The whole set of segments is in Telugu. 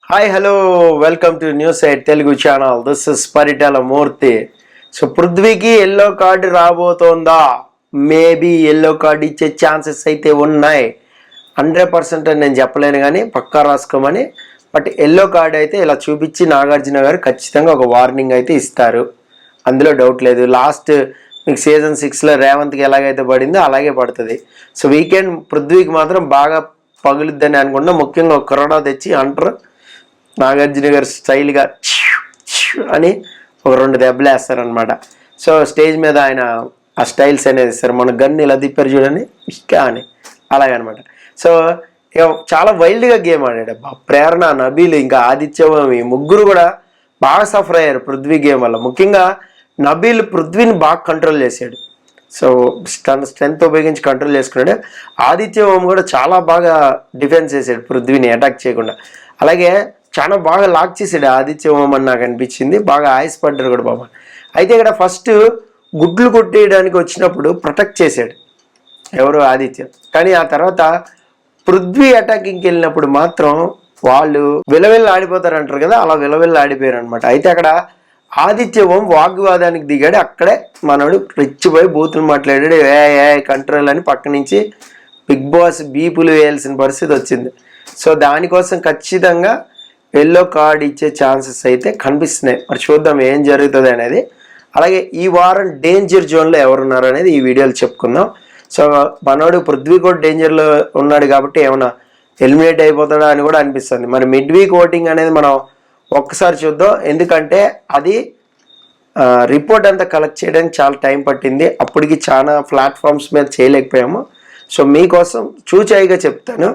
Hi hello welcome to news eight Telugu channel. This is Paritala Murthy. So పృథ్వీకి ఎల్లో కార్డు రాబోతోందా? మేబీ ఎల్లో కార్డు ఇచ్చే ఛాన్సెస్ అయితే ఉన్నాయి. 100% అని నేను చెప్పలేను కానీ పక్కా రాసుకోమని. బట్ ఎల్లో కార్డు అయితే ఇలా చూపించి నాగార్జున గారు ఖచ్చితంగా ఒక వార్నింగ్ అయితే ఇస్తారు, అందులో డౌట్ లేదు. లాస్ట్ మీకు సీజన్ 6లో రేవంత్కి ఎలాగైతే పడిందో అలాగే పడుతుంది. సో వీకెండ్ పృథ్వీకి మాత్రం బాగా పగులుద్దని అనుకుంటున్నా. ముఖ్యంగా ఒక కరోనా తెచ్చి అంటారు నాగార్జున గారు స్టైల్గా అని ఒక 2 దెబ్బలు వేస్తారనమాట. సో స్టేజ్ మీద ఆయన ఆ స్టైల్స్ అనేది ఇస్తారు. మన గన్ ఇలా తిప్పారు చూడండి ఇష్కా అని అలాగనమాట. సో చాలా వైల్డ్గా గేమ్ ఆడాడు. ప్రేరణ, నబీల్, ఇంకా ఆదిత్య, ఈ ముగ్గురు కూడా బాగా సఫర్ అయ్యారు పృథ్వీ గేమ్ వల్ల. ముఖ్యంగా నబీల్ పృథ్వీని బాగా కంట్రోల్ చేశాడు. సో తన స్ట్రెంత్ ఉపయోగించి కంట్రోల్ చేసుకున్నాడు. ఆదిత్య కూడా చాలా బాగా డిఫెన్స్ చేశాడు పృథ్వీని అటాక్ చేయకుండా. అలాగే చాలా బాగా లాక్ చేసాడు ఆదిత్య అని నాకు అనిపించింది. బాగా ఆయాసపడ్డారు కూడా బాబా. అయితే ఇక్కడ ఫస్ట్ గుడ్లు కొట్టేయడానికి వచ్చినప్పుడు ప్రొటెక్ట్ చేశాడు ఎవరు, ఆదిత్య. కానీ ఆ తర్వాత పృథ్వీ అటాకింగ్కి వెళ్ళినప్పుడు మాత్రం వాళ్ళు విలవిల్లు ఆడిపోతారు అంటారు కదా, అలా విలవిల్లు ఆడిపోయారు అనమాట. అయితే అక్కడ ఆదిత్య వాగ్వాదానికి దిగాడు. అక్కడే మనోడు రెచ్చిపోయి బూతులు మాట్లాడాడు. ఏ కంట్రోల్ అని పక్క నుంచి బిగ్ బాస్ బీపులు వేయాల్సిన పరిస్థితి వచ్చింది. సో దానికోసం ఖచ్చితంగా ఎల్లో కార్డ్ ఇచ్చే ఛాన్సెస్ అయితే కనిపిస్తున్నాయి. మరి చూద్దాం ఏం జరుగుతుంది అనేది. అలాగే ఈ వారం డేంజర్ జోన్లో ఎవరున్నారు అనేది ఈ వీడియోలో చెప్పుకుందాం. సో మనోడు పృథ్వీ కూడా డేంజర్లో ఉన్నాడు కాబట్టి ఏమైనా ఎలిమినేట్ అయిపోతాడా అని కూడా అనిపిస్తుంది. మరి మిడ్ వీక్ ఓటింగ్ అనేది మనం ఒక్కసారి చూద్దాం. ఎందుకంటే అది రిపోర్ట్ అంతా కలెక్ట్ చేయడానికి చాలా టైం పట్టింది. అప్పటికి చాలా ప్లాట్ఫామ్స్ మీద చేయలేకపోయాము. సో మీకోసం చూచాయిగా చెప్తాను.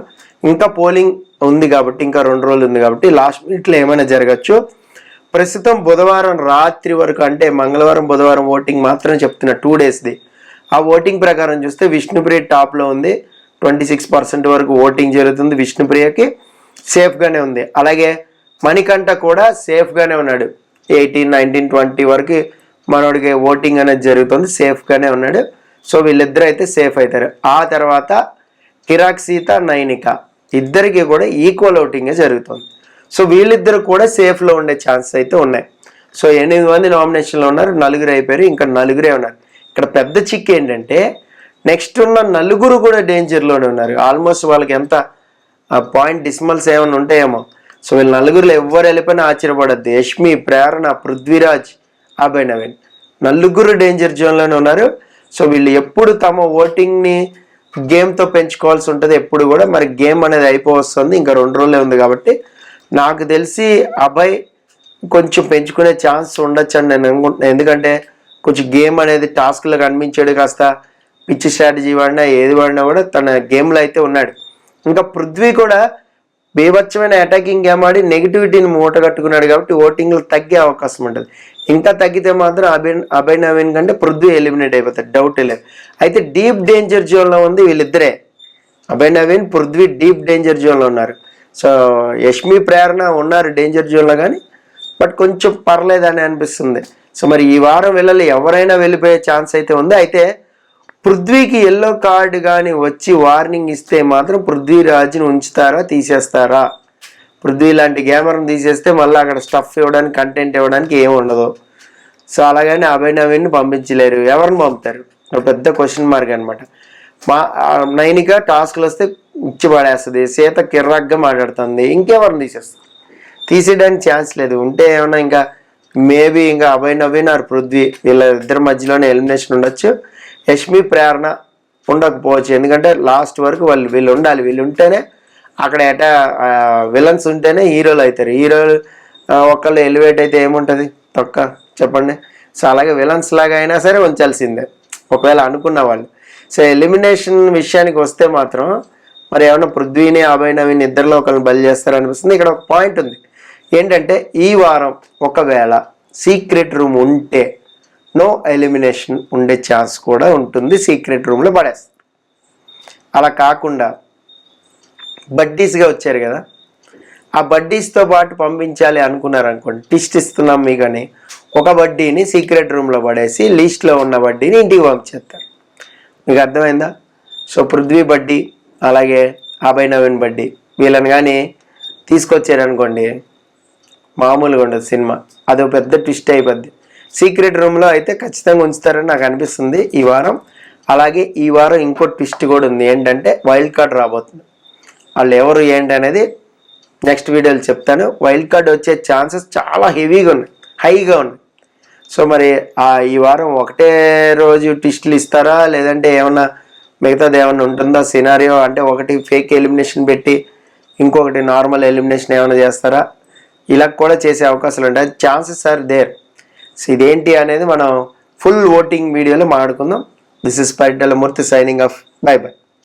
ఇంకా పోలింగ్ ఉంది కాబట్టి, ఇంకా 2 రోజులు ఉంది కాబట్టి లాస్ట్ మినిట్లో ఏమైనా జరగచ్చు. ప్రస్తుతం బుధవారం రాత్రి వరకు, అంటే మంగళవారం బుధవారం ఓటింగ్ మాత్రం చెప్తున్నా 2 డేస్ది. ఆ ఓటింగ్ ప్రకారం చూస్తే విష్ణుప్రియ టాప్లో ఉంది. 26% వరకు ఓటింగ్ జరుగుతుంది. విష్ణుప్రియకి సేఫ్గానే ఉంది. అలాగే మణికంఠ కూడా సేఫ్గానే ఉన్నాడు. 18, 19, 20 వరకు మనోడికి ఓటింగ్ అనేది జరుగుతుంది, సేఫ్గానే ఉన్నాడు. సో వీళ్ళిద్దరు అయితే సేఫ్ అవుతారు. ఆ తర్వాత కిరాక్ సీత, నైనిక ఇద్దరికి కూడా ఈక్వల్ ఓటింగే జరుగుతుంది. సో వీళ్ళిద్దరు కూడా సేఫ్లో ఉండే ఛాన్సెస్ అయితే ఉన్నాయి. సో 8 మంది నామినేషన్లో ఉన్నారు, 4 అయిపోయారు, ఇంకా 4 ఉన్నారు. ఇక్కడ పెద్ద చిక్ ఏంటంటే నెక్స్ట్ ఉన్న 4 కూడా డేంజర్లోనే ఉన్నారు. ఆల్మోస్ట్ వాళ్ళకి ఎంత పాయింట్ డిస్మల్స్ ఏమైనా ఉంటాయేమో. సో వీళ్ళు 4 ఎవరు వెళ్ళిపోయినా ఆశ్చర్యపడద్దు. యష్మి, ప్రేరణ, పృథ్వీరాజ్, అభయ్ నవీన్ 4 డేంజర్ జోన్లోనే ఉన్నారు. సో వీళ్ళు ఎప్పుడు తమ ఓటింగ్ని గేమ్తో పెంచుకోవాల్సి ఉంటుంది ఎప్పుడు కూడా. మరి గేమ్ అనేది అయిపోవస్తుంది, ఇంకా 2 రోజులే ఉంది కాబట్టి నాకు తెలిసి అభయ్ కొంచెం పెంచుకునే ఛాన్స్ ఉండొచ్చు అని నేను అనుకుంటున్నాను. ఎందుకంటే కొంచెం గేమ్ అనేది టాస్క్లో కనిపించాడు, కాస్త పిచ్చి స్ట్రాటజీ వాడినా ఏది వాడినా కూడా తన గేమ్లో అయితే ఉన్నాడు. ఇంకా పృథ్వీ కూడా బీభత్సమైన అటాకింగ్ గేమ్ ఆడి నెగిటివిటీని మూట కట్టుకున్నాడు కాబట్టి ఓటింగ్లు తగ్గే అవకాశం ఉంటుంది. ఇంకా తగ్గితే మాత్రం అభయ్ నవీన్ కంటే పృథ్వీ ఎలిమినేట్ అయిపోతాడు, డౌట్ లేదు. అయితే డీప్ డేంజర్ జోన్లో ఉంది వీళ్ళిద్దరే, అభయ్ నవీన్, పృథ్వీ డీప్ డేంజర్ జోన్లో ఉన్నారు. సో యష్మి, ప్రేరణ ఉన్నారు డేంజర్ జోన్లో కానీ బట్ కొంచెం పర్లేదని అనిపిస్తుంది. సో మరి ఈ వారం ఎవరైనా వెళ్ళిపోయే ఛాన్స్ అయితే ఉంది. అయితే పృథ్వీకి ఎల్లో కార్డు కానీ వచ్చి వార్నింగ్ ఇస్తే మాత్రం పృథ్వీరాజ్ని ఉంచుతారా, తీసేస్తారా? పృథ్వీ లాంటి గేమర్ని తీసేస్తే మళ్ళీ అక్కడ స్టఫ్ ఇవ్వడానికి, కంటెంట్ ఇవ్వడానికి ఏమి ఉండదు. సో అలాగని అభయ్ నవీన్ని పంపించలేరు. ఎవరిని పంపుతారు? ఒక పెద్ద క్వశ్చన్ మార్క్ అనమాట. నైనిక టాస్క్లు వస్తే ఇచ్చి పడేస్తుంది, సీత కిర్రాక్గా మాట్లాడుతుంది, ఇంకెవరిని తీసేస్తారు? తీసేయడానికి ఛాన్స్ లేదు. ఉంటే ఏమన్నా ఇంకా మేబీ ఇంకా అభయ్ నవీన్ ఆర్ పృథ్వీ వీళ్ళిద్దరి మధ్యలోనే ఎలిమినేషన్ ఉండొచ్చు. యష్మి, ప్రేరణ ఉండకపోవచ్చు. ఎందుకంటే లాస్ట్ వరకు వీళ్ళు ఉండాలి. వీళ్ళు ఉంటేనే అక్కడ విలన్స్ ఉంటేనే హీరోలు అవుతారు. హీరోలు ఒకళ్ళు ఎలివేట్ అయితే ఏముంటుంది? తొక్క చెప్పండి. సో అలాగే విలన్స్ లాగా అయినా సరే ఉంచాల్సిందే ఒకవేళ అనుకున్న వాళ్ళు. సో ఎలిమినేషన్ విషయానికి వస్తే మాత్రం మరి ఏమన్నా పృథ్వీని, అభయ్ నవీన్ ఇద్దరిలో ఒకరిని బలి చేస్తారనిపిస్తుంది. ఇక్కడ ఒక పాయింట్ ఉంది ఏంటంటే ఈ వారం ఒకవేళ సీక్రెట్ రూమ్ ఉంటే నో ఎలిమినేషన్ ఉండే ఛాన్స్ కూడా ఉంటుంది. సీక్రెట్ రూమ్లో పడేస్తారు. అలా కాకుండా బడ్డీస్గా వచ్చారు కదా, ఆ బడ్డీస్తో పాటు పంపించాలి అనుకున్నారు అనుకోండి, టిస్ట్ ఇస్తున్నాం మీకని ఒక బడ్డీని సీక్రెట్ రూమ్లో పడేసి లిస్ట్లో ఉన్న బడ్డీని ఇంటికి పంపించేస్తారు. మీకు అర్థమైందా? సో పృథ్వీ బడ్డీ అలాగే అభయ్ నవీన్ బడ్డీ వీళ్ళని కానీ తీసుకొచ్చారనుకోండి మామూలుగా ఉండదు సినిమా, అదో పెద్ద ట్విస్ట్ అయిపోద్ది. సీక్రెట్ రూమ్లో అయితే ఖచ్చితంగా ఉంచుతారని నాకు అనిపిస్తుంది ఈ వారం. అలాగే ఈ వారం ఇంకో ట్విస్ట్ కూడా ఉంది, ఏంటంటే వైల్డ్ కార్డ్ రాబోతుంది. వాళ్ళు ఎవరు ఏంటి అనేది నెక్స్ట్ వీడియోలో చెప్తాను. వైల్డ్ కార్డ్ వచ్చే ఛాన్సెస్ చాలా హైగా ఉన్నాయి. సో మరి ఈ వారం ఒకటే రోజు ట్విస్టులు ఇస్తారా, లేదంటే ఏమన్నా మిగతాది ఏమన్నా ఉంటుందా సినారియో, అంటే ఒకటి ఫేక్ ఎలిమినేషన్ పెట్టి ఇంకొకటి నార్మల్ ఎలిమినేషన్ ఏమైనా చేస్తారా, ఇలా కూడా చేసే అవకాశాలు ఉంటాయి. Chances are there. సో ఇదేంటి అనేది మనం ఫుల్ ఓటింగ్ వీడియోలో మాట్లాడుకుందాం. This is Paritala Murthy signing off. By by.